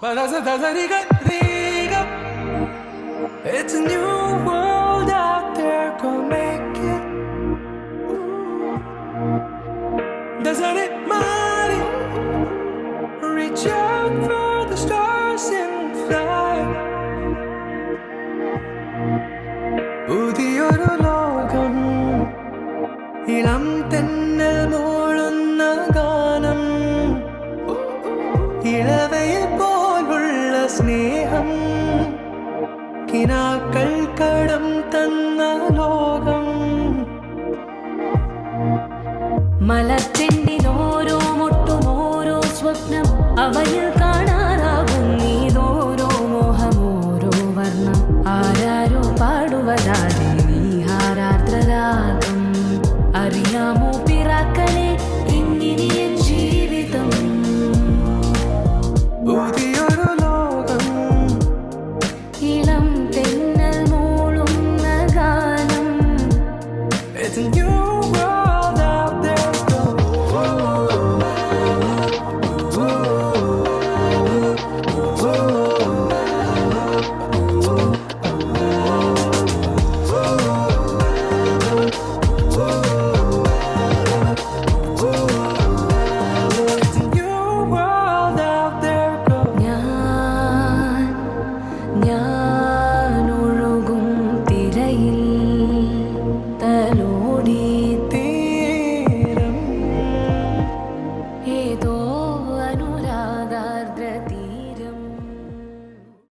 It's a new world out there, go make it. Doesn't it matter? Reach out for the stars and fly. പുതിയൊരു ലോകം, ഇളം തെന്നൽ മൂളുന്ന ഗാനം, ഇളവയിൽ പോലുള്ള സ്നേഹം, കിനാക്കൾ